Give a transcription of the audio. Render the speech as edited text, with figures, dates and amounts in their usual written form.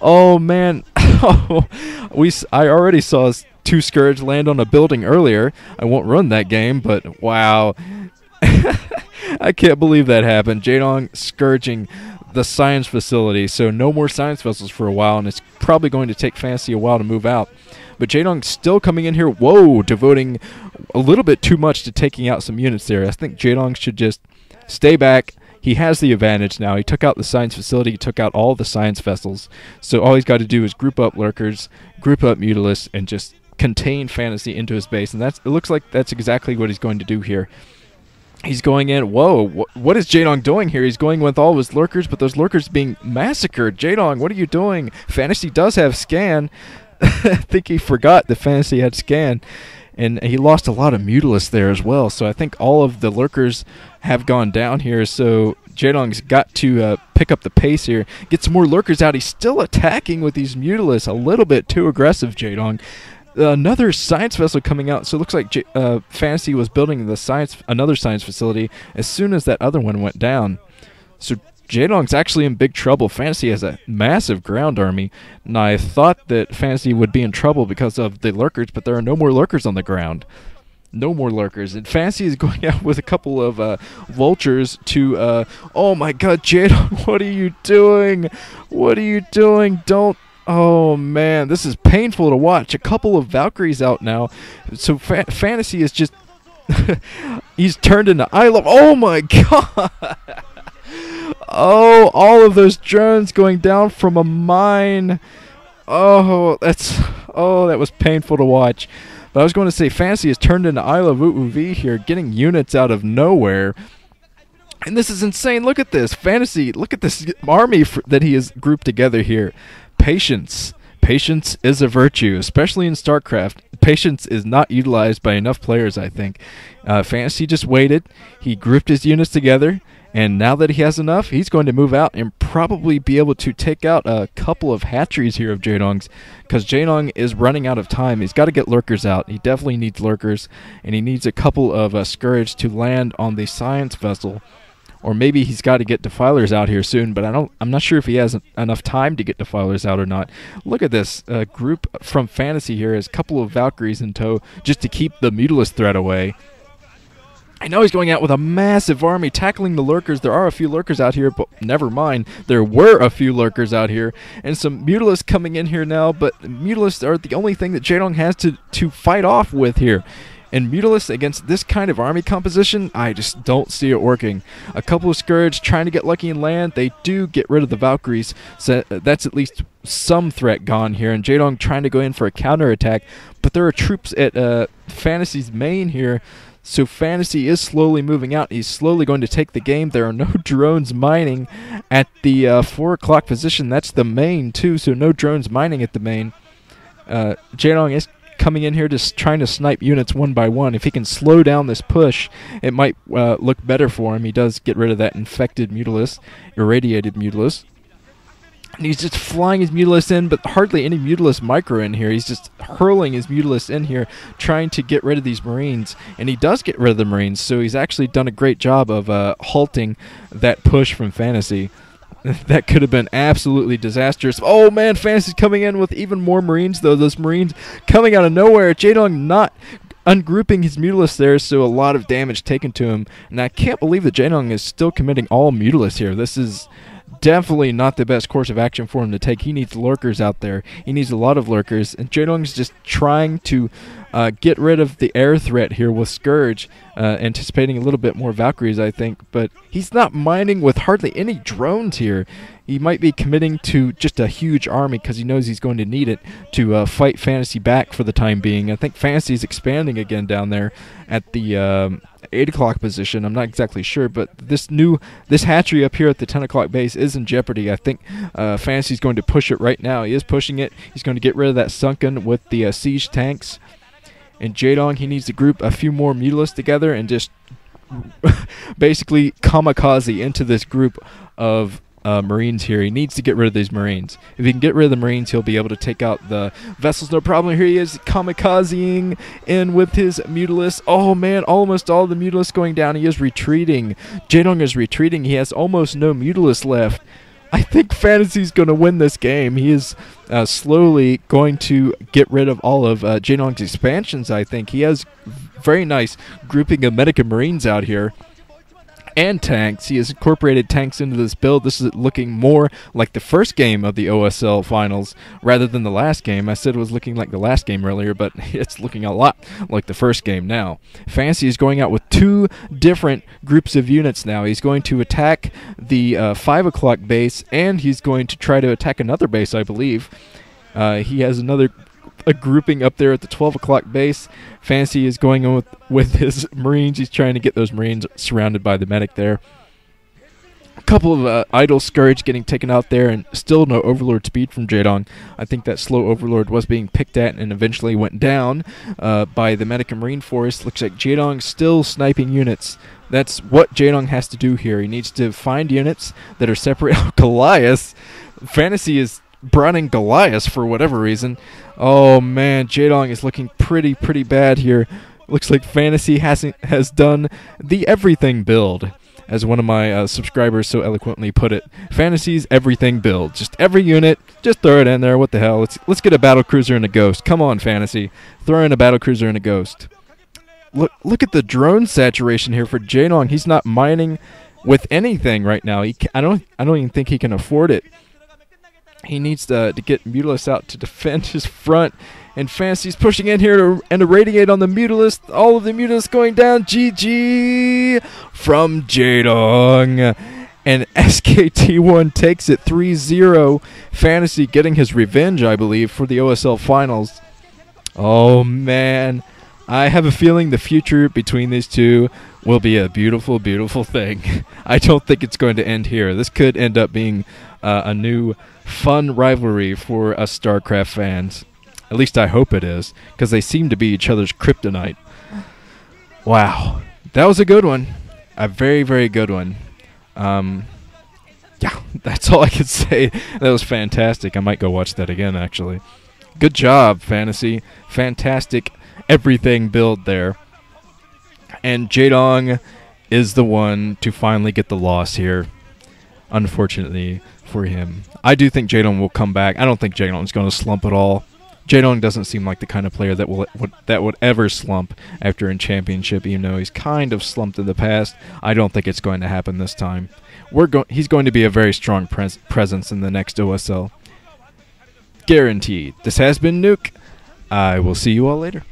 Oh man, I already saw two Scourge land on a building earlier. I won't run that game, but wow. I can't believe that happened. Jaedong scourging the science facility, so no more science vessels for a while, and it's probably going to take Fantasy a while to move out. But Jaedong still coming in here, whoa, devoting a little bit too much to taking out some units there. I think Jaedong should just stay back. He has the advantage now. He took out the science facility, he took out all the science vessels, so all he's got to do is group up lurkers, group up mutalisks, and just contain Fantasy into his base, and it looks like that's exactly what he's going to do here. He's going in. Whoa, what is Jaedong doing here? He's going with all of his lurkers, but those lurkers being massacred. Jaedong, what are you doing? Fantasy does have scan. I think he forgot that Fantasy had scan, and he lost a lot of mutalisks there as well. So I think all of the lurkers have gone down here. So Jaedong's got to pick up the pace here, get some more lurkers out. He's still attacking with these mutalisks. A little bit too aggressive, Jaedong. Another science vessel coming out, so it looks like Fantasy was building another science facility as soon as that other one went down. So Jaedong's actually in big trouble. Fantasy has a massive ground army, and I thought that Fantasy would be in trouble because of the lurkers, but there are no more lurkers on the ground. No more lurkers, and Fantasy is going out with a couple of vultures to, oh my god, Jaedong, what are you doing? What are you doing? Don't. Oh man, this is painful to watch. A couple of Valkyries out now. So Fantasy is just he's turned into I love. Oh my god. Oh, all of those drones going down from a mine. Oh, that was painful to watch. But I was going to say Fantasy has turned into I love UUV here, getting units out of nowhere. And this is insane. Look at this. Fantasy, look at this army that he has grouped together here. Patience. Patience is a virtue, especially in StarCraft. Patience is not utilized by enough players, I think. Fantasy just waited. He grouped his units together, and now that he has enough, he's going to move out and probably be able to take out a couple of hatcheries here of Jaedong's, because Jaedong is running out of time. He's got to get lurkers out. He definitely needs lurkers, and he needs a couple of Scourge to land on the science vessel. Or maybe he's got to get defilers out here soon, but I'm not sure if he has enough time to get defilers out or not. Look at this group from Fantasy here has a couple of Valkyries in tow just to keep the mutalisks threat away. I know he's going out with a massive army tackling the lurkers. There are a few lurkers out here, but never mind. There were a few lurkers out here, and some mutalisks coming in here now, but mutalisks are the only thing that Jaedong has to fight off with here. And mutalisks against this kind of army composition, I just don't see it working. A couple of Scourge trying to get lucky and land. They do get rid of the Valkyries, so that's at least some threat gone here. And Jaedong trying to go in for a counterattack, but there are troops at Fantasy's main here, so Fantasy is slowly moving out. He's slowly going to take the game. There are no drones mining at the 4 o'clock position. That's the main too, so no drones mining at the main. Jaedong is coming in here just trying to snipe units one by one. If he can slow down this push, it might look better for him. He does get rid of that infected mutalisk, irradiated mutalisk. And he's just flying his mutalisks in, but hardly any mutalisk micro in here. He's just hurling his mutalisks in here, trying to get rid of these Marines. And he does get rid of the Marines, so he's actually done a great job of halting that push from Fantasy. That could have been absolutely disastrous. Oh man, Fantasy's coming in with even more Marines, though. Those Marines coming out of nowhere. Jaedong not ungrouping his mutalisks there, so a lot of damage taken to him. And I can't believe that Jaedong is still committing all mutalisks here. This is definitely not the best course of action for him to take. He needs lurkers out there. He needs a lot of lurkers. And Jaedong's just trying to get rid of the air threat here with Scourge, anticipating a little bit more Valkyries, I think. But he's not mining with hardly any drones here. He might be committing to just a huge army because he knows he's going to need it to fight Fantasy back for the time being. I think Fantasy's expanding again down there at the 8 o'clock position. I'm not exactly sure, but this hatchery up here at the 10 o'clock base is in jeopardy. I think Fantasy's going to push it right now. He is pushing it. He's going to get rid of that Sunken with the siege tanks. And Jaedong, he needs to group a few more mutalisks together and just basically kamikaze into this group of Marines here. He needs to get rid of these Marines. If he can get rid of the Marines, he'll be able to take out the vessels. No problem. Here he is kamikazeing in with his mutalisks. Oh man, almost all the mutalisks going down. He is retreating. Jaedong is retreating. He has almost no mutalisks left. I think Fantasy's going to win this game. He is slowly going to get rid of all of Jaedong's expansions, I think. He has very nice grouping of Medic and Marines out here. And tanks. He has incorporated tanks into this build. This is looking more like the first game of the OSL finals rather than the last game. I said it was looking like the last game earlier, but it's looking a lot like the first game now. Fantasy is going out with 2 different groups of units now. He's going to attack the 5 o'clock base, and he's going to try to attack another base, I believe. He has a grouping up there at the 12 o'clock base. Fantasy is going on with his Marines. He's trying to get those Marines surrounded by the medic there. A couple of idle Scourge getting taken out there, and still no Overlord speed from Jaedong. I think that slow Overlord was being picked at and eventually went down by the medic and Marine force. Looks like Jaedong still sniping units. That's what Jaedong has to do here. He needs to find units that are separate. Goliath. Fantasy is browning Goliath for whatever reason. Oh man, Jaedong is looking pretty bad here. Looks like Fantasy has done the everything build, as one of my subscribers so eloquently put it. Fantasy's everything build. Just every unit, just throw it in there. What the hell? Let's get a battlecruiser and a ghost. Come on, Fantasy. Throw in a battlecruiser and a ghost. Look at the drone saturation here for Jaedong. He's not mining with anything right now. I don't even think he can afford it. He needs to get Mutalisk out to defend his front. And Fantasy's pushing in here to irradiate on the Mutalisk. All of the Mutalisk going down. GG from Jaedong. And SKT1 takes it 3-0. Fantasy getting his revenge, I believe, for the OSL finals. Oh, man. I have a feeling the future between these two will be a beautiful, beautiful thing. I don't think it's going to end here. This could end up being a new fun rivalry for us StarCraft fans. At least I hope it is, because they seem to be each other's kryptonite. Wow. That was a good one. A very, very good one. Yeah, that's all I could say. That was fantastic. I might go watch that again, actually. Good job, Fantasy. Fantastic everything build there. And Jaedong is the one to finally get the loss here, unfortunately for him. I do think Jaedong will come back. I don't think Jaedong is going to slump at all. Jaedong doesn't seem like the kind of player that would ever slump after in championship, even though he's kind of slumped in the past. I don't think it's going to happen this time. He's going to be a very strong presence in the next OSL. Guaranteed. This has been Nuke. I will see you all later.